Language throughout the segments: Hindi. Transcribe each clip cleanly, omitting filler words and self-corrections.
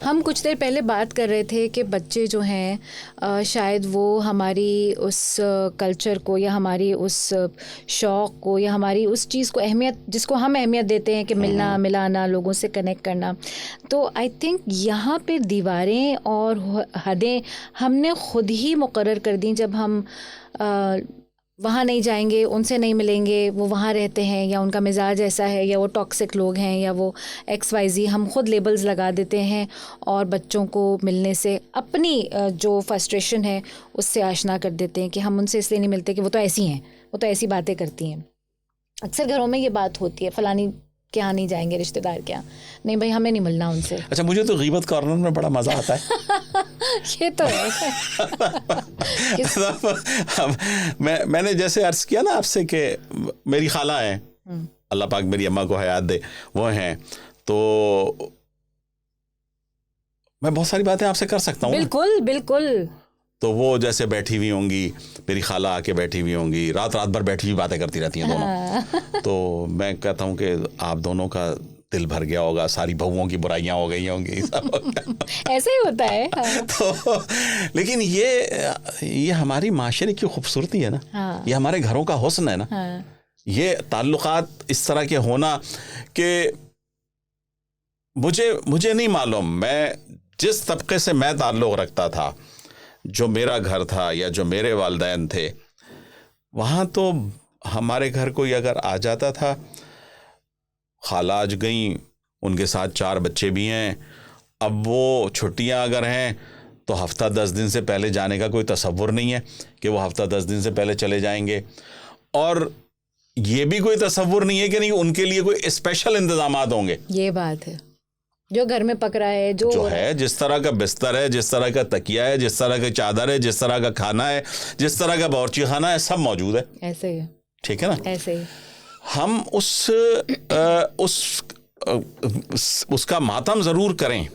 हम कुछ देर पहले बात कर रहे थे कि बच्चे जो हैं शायद वो हमारी उस कल्चर को या हमारी उस शौक़ को या हमारी उस चीज़ को अहमियत, जिसको हम अहमियत देते हैं कि मिलना मिलाना, लोगों से कनेक्ट करना, तो आई थिंक यहाँ पे दीवारें और हदें हमने खुद ही मुकर्रर कर दी। जब हम वहाँ नहीं जाएंगे, उनसे नहीं मिलेंगे, वो वहाँ रहते हैं या उनका मिजाज ऐसा है या वो टॉक्सिक लोग हैं या वो XYZ, हम खुद लेबल्स लगा देते हैं और बच्चों को मिलने से अपनी जो फ्रस्ट्रेशन है उससे आशना कर देते हैं कि हम उनसे इसलिए नहीं मिलते कि वो तो ऐसी हैं, वो तो ऐसी बातें करती हैं। अक्सर घरों में ये बात होती है, फलानी के यहाँ नहीं जाएंगे, रिश्तेदार के यहाँ नहीं, भाई हमें नहीं मिलना उनसे। अच्छा, मुझे तो गीबत कॉर्नर में बड़ा मज़ा आता है। ये तो है। मैंने जैसे अर्ज किया ना आपसे कि मेरी खाला है, अल्लाह पाक मेरी अम्मा को हयात दे, वो हैं, तो मैं बहुत सारी बातें आपसे कर सकता हूँ। बिल्कुल बिल्कुल। तो वो जैसे बैठी हुई होंगी, मेरी खाला आके बैठी हुई होंगी, रात रात भर बैठी हुई बातें करती रहती हैं दोनों। तो मैं कहता हूँ कि आप दोनों का दिल भर गया होगा, सारी बहुओं की बुराइयां हो गई होंगी, सब ऐसे ही होता है। तो लेकिन ये हमारी माशरे की खूबसूरती है ना, ये हमारे घरों का हुस्न है ना, ये ताल्लुकात इस तरह के होना कि मुझे नहीं मालूम, मैं जिस तबके से मैं ताल्लुक़ रखता था, जो मेरा घर था या जो मेरे वालिदैन थे, वहाँ तो हमारे घर कोई अगर आ जाता था, खाला आज गई, उनके साथ 4 बच्चे भी हैं, अब वो छुट्टियां अगर हैं तो हफ्ता 10 दिन से पहले जाने का कोई तसव्वुर नहीं है कि वो हफ्ता 10 दिन से पहले चले जाएंगे, और ये भी कोई तसव्वुर नहीं है कि नहीं उनके लिए कोई स्पेशल इंतजामात होंगे। ये बात है, जो घर में पक रहा है, जो है, जिस तरह का बिस्तर है, जिस तरह का तकिया है, जिस तरह की चादर है, जिस तरह का खाना है, जिस तरह का बावर्ची खाना है, सब मौजूद है। ऐसे ही, ठीक है ना, ऐसे ही हम उसका मातम ज़रूर करें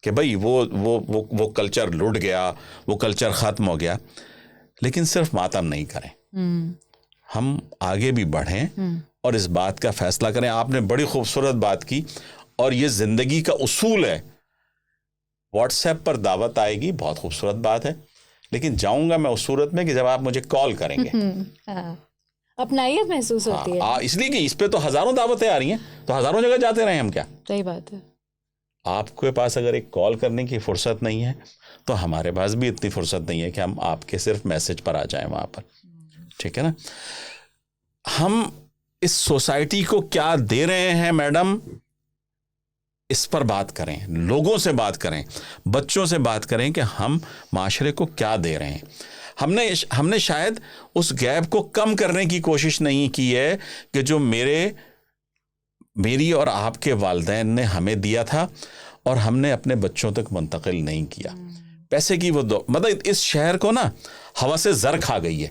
कि भाई वो कल्चर लुट गया, वो कल्चर ख़त्म हो गया, लेकिन सिर्फ मातम नहीं करें, हम आगे भी बढ़ें और इस बात का फैसला करें। आपने बड़ी खूबसूरत बात की और ये ज़िंदगी का उसूल है। व्हाट्सएप पर दावत आएगी, बहुत खूबसूरत बात है, लेकिन जाऊंगा मैं उस सूरत में कि जब आप मुझे कॉल करेंगे। अपनाइयत महसूस होती है, इसलिए कि इस पे तो हज़ारों दावतें आ रही हैं, तो हज़ारों जगह जाते रहे हम क्या? सही बात है। आपके पास अगर एक कॉल करने की फुर्सत नहीं है तो हमारे पास भी इतनी फुर्सत नहीं है कि हम आपके सिर्फ मैसेज पर आ जाएं वहाँ पर। ठीक है ना, हम इस सोसाइटी को क्या दे रहे हैं मैडम, इस पर बात करें, लोगों से बात करें, बच्चों से बात करें कि हम माशरे को क्या दे रहे हैं। हमने शायद उस गैप को कम करने की कोशिश नहीं की है कि जो मेरी और आपके वालिदैन ने हमें दिया था और हमने अपने बच्चों तक मुंतकिल नहीं किया। पैसे की वो मतलब इस शहर को ना हवा से ज़र खा गई है।